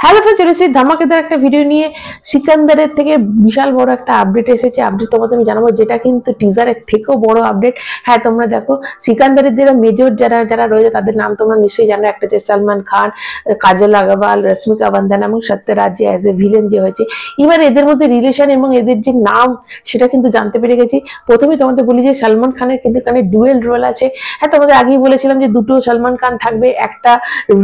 Hello friend, চলে এসেছি ধামাকেদার একটা ভিডিও নিয়ে। সিকান্দারের থেকে বিশাল বড় একটা আপডেট এসেছে। আপডেট তোমাদের আমি জানাবো, যেটা কিন্তু টিজারের থেকেও বড় আপডেট। হ্যাঁ, তোমরা দেখো, সিকান্দারের যারা মেজর যারা যারা রয়েছে তাদের নাম তোমরা নিশ্চয়ই জানো। একটা যে সালমান খান, কাজল আগরওয়াল, রশ্মিকা মান্দানা এবং সত্যরাজ যে অ্যাজ এ ভিলেন যে হয়েছে। এবার এদের মধ্যে রিলেশন এবং এদের যে নাম সেটা কিন্তু জানতে পেরে গেছি। প্রথমে তোমাদের বলি যে সালমান খানের কিন্তু এখানে ডুয়েল রোল আছে। হ্যাঁ, তোমাদের আগেই বলেছিলাম যে দুটো সালমান খান থাকবে, একটা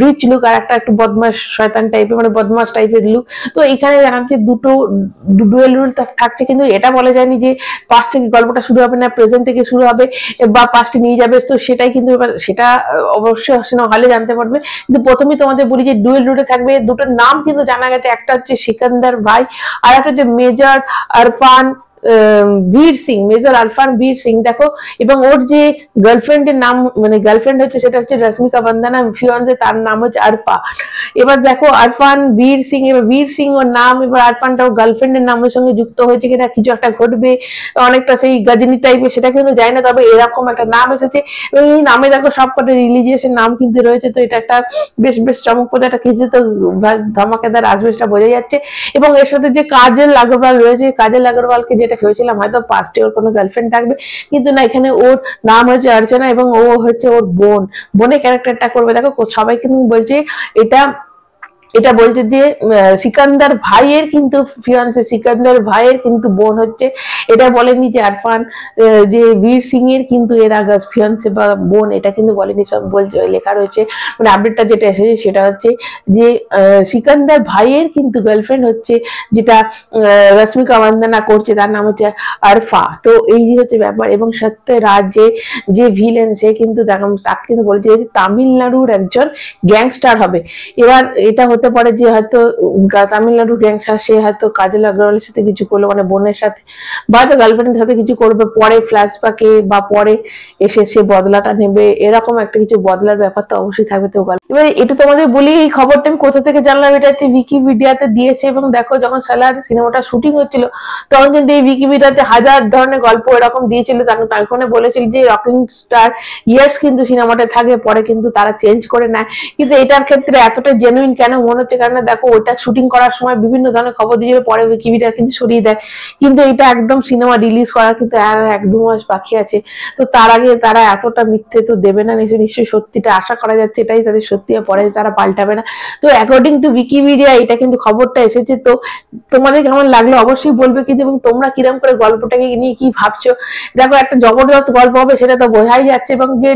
রিচ লুক আর একটা একটু বদমাস শয়তান টাইপের, মানে বদমাস টাইপের লুক। তো এখানে জানাচ্ছে দুটো ডুয়েল রোল থাকছে, কিন্তু এটা বলা যায়নি যে পাস্ট থেকে গল্পটা শুরু হবে না প্রেজেন্ট থেকে শুরু হবে বা পাস্টে নিয়ে যাবে। তো সেটাই কিন্তু সেটা অবশ্যই হলে জানতে পারবে। কিন্তু প্রথমেই তোমাদের বলি যে ডুয়েল রুটে থাকবে। দুটোর নাম কিন্তু জানা গেছে, একটা হচ্ছে সিকান্দার ভাই আর একটা হচ্ছে মেজর আরফান বীর সিং, মেজর আরফান বীর সিং। দেখো, এবং ওর যে গার্লফ্রেন্ডের নাম, মানে গার্লফ্রেন্ড হচ্ছে সেটা হচ্ছে রশ্মিকা মান্দানা, ফিয়ান্সে তার নাম হচ্ছে আরফা। এবার দেখো আরফান বীর সিং, এবার বীর সিং ওর নাম, এবার আরফানটাও গার্লফ্রেন্ডের নামের সঙ্গে যুক্ত হয়েছে কিনা, কিছু একটা ঘটবে অনেকটা সেই গজনী টাইপের, সেটা কিন্তু যায় না, তবে এরকম একটা নাম এসেছে। এবং এই নামে দেখো সবকটা রিলিজিয়াসের নাম কিন্তু রয়েছে। তো এটা একটা বেশ বেশ চমকপ্রদ একটা কিছু, তো ধামাকেদার আসবে সেটা বোঝা যাচ্ছে। এবং এর সাথে যে কাজল আগরওয়াল রয়েছে, কাজল আগরওয়ালকে যেটা ভেবেছিলাম হয়তো পাস্টে ওর কোনো গার্লফ্রেন্ড থাকবে, কিন্তু না, এখানে ওর নাম হচ্ছে অর্চনা এবং ও হচ্ছে ওর বোনের ক্যারেক্টারটা করবে। দেখো সবাই কিন্তু বলছে এটা এটা বলছে যে সিকান্দার ভাইয়ের কিন্তু ফিয়ান্সে, সিকান্দার ভাইয়ের কিন্তু বোন হচ্ছে। এটা বলেনি যে আরফান যে বীর সিং এর কিন্তু এর আগে ফিয়ান্সে বা বোন, এটা কিন্তু বলেনি। সব বলছে লেখা রয়েছে, মানে আপডেটটা যেটা এসেছে সেটা হচ্ছে যে সিকান্দার ভাইয়ের কিন্তু গার্লফ্রেন্ড হচ্ছে যেটা রশ্মিকা মান্দানা করছে, তার নাম হচ্ছে আরফা। তো এই হচ্ছে ব্যাপার। এবং সত্যরাজ যে ভিলেন, সে কিন্তু তাকে কিন্তু বলেছে যে তামিলনাড়ুর একজন গ্যাংস্টার হবে। এবার এটা হতে পারে যে হয়তো তামিলনাড়ু গ্যাংস্টার, সে হয়তো কাজল আগরওয়ালের সাথে কিছু করলো, মানে বোনের সাথে বা হয়তো গার্লফ্রেন্ডের সাথে কিছু করবে, পরে ফ্ল্যাশব্যাকে বা পরে এসে সে বদলাটা নেবে, এরকম একটা কিছু বদলার ব্যাপার তো অবশ্যই থাকবে। তো এবার এটা তোমাদের বলি, এই খবরটা আমি কোথা থেকে জানলাম, এটা হচ্ছে উইকিপিডিয়াতে দিয়েছে। এবং দেখো, যখন সালার সিনেমাটা শুটিং হচ্ছিল তখন কিন্তু এই উইকিপিডিয়াতে হাজার ধরনের গল্প এরকম দিয়েছিল। তখন বলেছিল যে রকিং স্টার ইয়াস কিন্তু সিনেমাটা থাকবে, পরে কিন্তু তারা চেঞ্জ করে নেয়। কিন্তু এটার ক্ষেত্রে এতটা জেনুইন কেন মনে হচ্ছে, কারণ দেখো ওটা শুটিং করার সময় বিভিন্ন ধরনের খবর দিয়েছিল, পরে উইকিপিডিয়া কিন্তু সরিয়ে দেয়। কিন্তু এটা একদম সিনেমা রিলিজ করার কিন্তু আর 1-2 মাস বাকি আছে। তো তার আগে তারা এতটা মিথ্যে তো দেবে না, নিশ্চয়ই সত্যিটা আশা করা যাচ্ছে এটাই তাদের সত্যি, পরে তারা পাল্টাবে না। তো অ্যাকর্ডিং টু উইকিপিডিয়া এটা কিন্তু খবরটা এসেছে। তো তোমাদের কেমন লাগলো অবশ্যই বলবে কিন্তু, এবং তোমরা কিরকম করে গল্পটাকে নিয়ে কি ভাবছো। দেখো, একটা জবরদস্ত গল্প হবে সেটা তো বোঝাই যাচ্ছে, এবং যে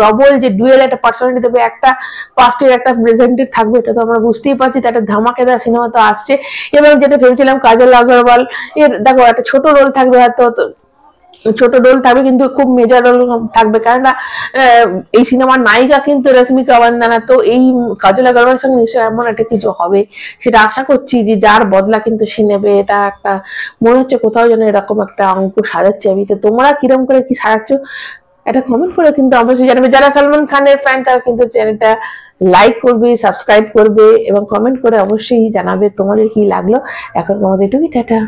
ডবল যে ডুয়েল একটা পার্সোনালিটি দেবে, একটা পাস্টের একটা প্রেজেন্টের থাকবে, এটা তো আমরা বুঝতেই পারছি। একটা ধামাকেদার সিনেমা তো আসছে। এবং যেটা ভেবেছিলাম কাজল আগরওয়াল এর দেখো একটা ছোট রোল থাকবে, হয়তো ছোট রোল থাকবে কিন্তু খুব মেজর রোল থাকবে, কারণ এই সিনেমার নায়িকা কিন্তু রশ্মিকা মান্দানা। তো এই কাজল আগরওয়ালের সঙ্গে নিশ্চয়ই এমন একটা কিছু হবে, সেটা আশা করছি যে যার বদলা কিন্তু সে নেবে। এটা একটা মনে হচ্ছে কোথাও যেন এরকম একটা অঙ্ক সাজাচ্ছে আমি। তো তোমরা কিরকম করে কি সাজাচ্ছ এটা কমেন্ট করে কিন্তু অবশ্যই জানাবে। যারা সালমান খানের ফ্যান তারা কিন্তু চ্যানেলটা লাইক করবে, সাবস্ক্রাইব করবে এবং কমেন্ট করে অবশ্যই জানাবে তোমাদের কি লাগলো। এখন আমাদের এটুকুই, টাটা।